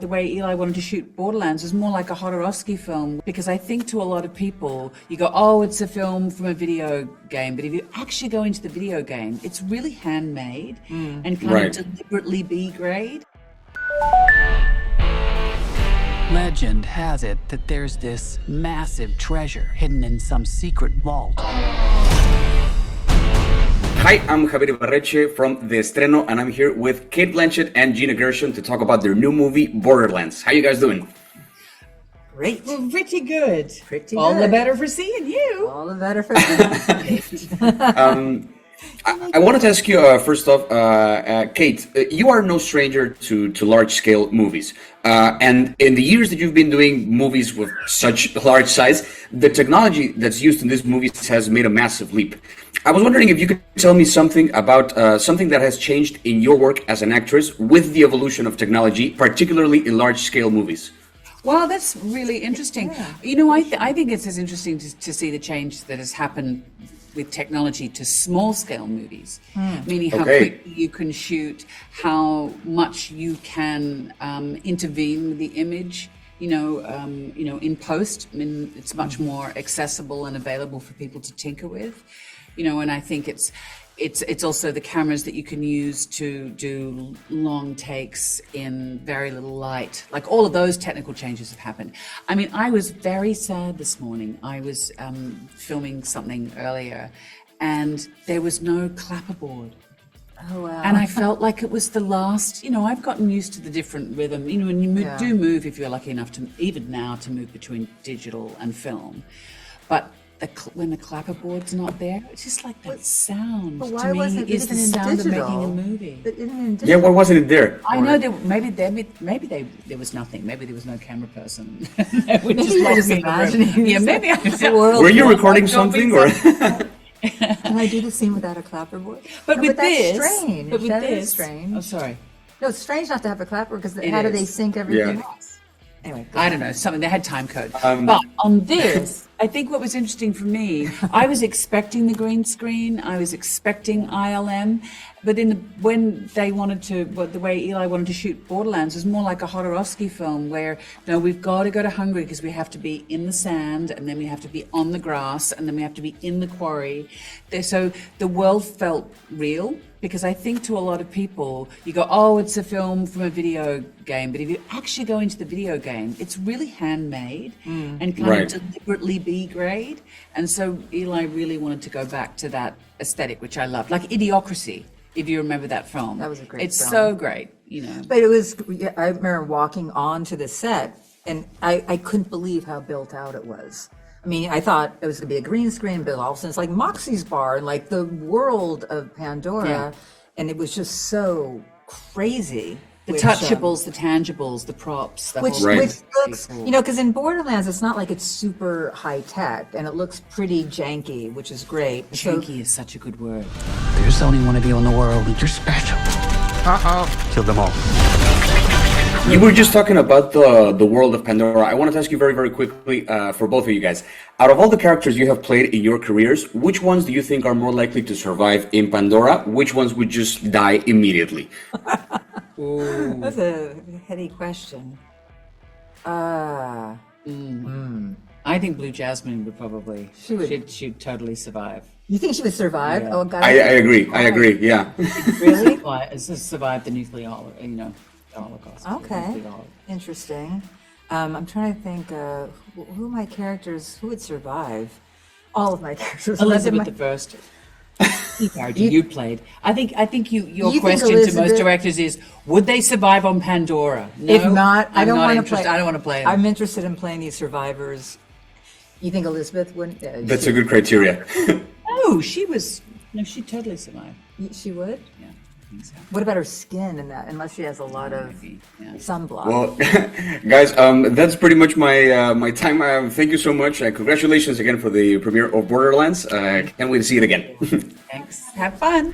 the way Eli wanted to shoot Borderlands was more like a Jodorowsky film, because I think to a lot of people, you go, oh, it's a film from a video game. But if you actually go into the video game, it's really handmade and kind of deliberately B grade. Legend has it that there's this massive treasure hidden in some secret vault. Hi, I'm Cate Blanchett from the Estreno, and I'm here with Cate Blanchett and Gina Gershon to talk about their new movie, Borderlands. How you guys doing? Great. Well, pretty good. Pretty All good. the better for seeing you. All the better for me. I wanted to ask you first off, Cate, you are no stranger to large-scale movies. And in the years that you've been doing movies with such large size, the technology that's used in these movies has made a massive leap. I was wondering if you could tell me something about something that has changed in your work as an actress with the evolution of technology, particularly in large-scale movies. Well, that's really interesting. Yeah. You know, I think it's as interesting to see the change that has happened with technology to small-scale movies, meaning how quickly you can shoot, how much you can intervene with the image. You know, in post, I mean, it's much more accessible and available for people to tinker with. You know, and I think it's also the cameras that you can use to do long takes in very little light. Like, all of those technical changes have happened. I mean, I was very sad this morning. I was filming something earlier and there was no clapperboard. Oh, wow. And I felt like it was the last, you know, I've gotten used to the different rhythm. You know, when you do move, if you're lucky enough to, even now, to move between digital and film. But when the clapperboard's not there, it's just like that sound. But why to me wasn't is it the in sound digital? of making a movie. But isn't it in digital? Yeah, why wasn't it there? I know maybe there was nothing. Maybe there was no camera person. Maybe you're just imagining. Yeah, maybe I was. Were you recording something, or? Can I do the scene without a clapperboard? But No, with that's this, strange. but with That this, is strange. oh, sorry. No, it's strange not to have a clapperboard because It how do they is. sync everything Yeah. else? Anyway, I don't know, something, they had time code. But on this, I think what was interesting for me, I was expecting the green screen, I was expecting ILM, but when they wanted to, the way Eli wanted to shoot Borderlands was more like a Jodorowsky film where, no, we've got to go to Hungary because we have to be in the sand, and then we have to be on the grass, and then we have to be in the quarry. So the world felt real. Because I think to a lot of people, you go, oh, it's a film from a video game. But if you actually go into the video game, it's really handmade and kind of deliberately B grade. And so Eli really wanted to go back to that aesthetic, which I loved. Like Idiocracy, if you remember that film. That was a great film. It's so great, you know. But it was, I remember walking onto the set and I couldn't believe how built out it was. I mean, I thought it was going to be a green screen, but all of a sudden it's like Moxie's bar and like the world of Pandora. Yeah. And it was just so crazy. The which, touchables, the tangibles, the props, the Which, whole Right. which looks, you know, because in Borderlands, it's not like it's super high tech and it looks pretty janky, which is great. So- Janky is such a good word. There's only one of you in the world, and you're special. Kill them all. You were just talking about the world of Pandora. I wanted to ask you very, very quickly for both of you guys. Out of all the characters you have played in your careers, which ones do you think are more likely to survive in Pandora? Which ones would just die immediately? That's a heady question. I think Blue Jasmine would probably, She would. she'd totally survive. You think she would survive? Yeah. Oh, God. I agree. I agree. Yeah. Really? Survive the nuclear, you know, Holocaust. Okay. Nuclear Holocaust. Interesting. I'm trying to think who my characters, who would survive? All of my characters. Elizabeth the First. Character you played. I think your You think question to most Elizabeth- directors is, would they survive on Pandora? No, If not, I I'm don't not want to interested. play. I don't want to play them. I'm interested in playing these survivors. You think Elizabeth wouldn't? That's a good criteria. No, she totally survived. She would? Yeah, I think so. What about her skin in that? Unless she has a lot of Maybe, yeah. sunblock. Well, guys, that's pretty much my time. Thank you so much. Congratulations again for the premiere of Borderlands. Can't wait to see it again. Thanks. Have fun.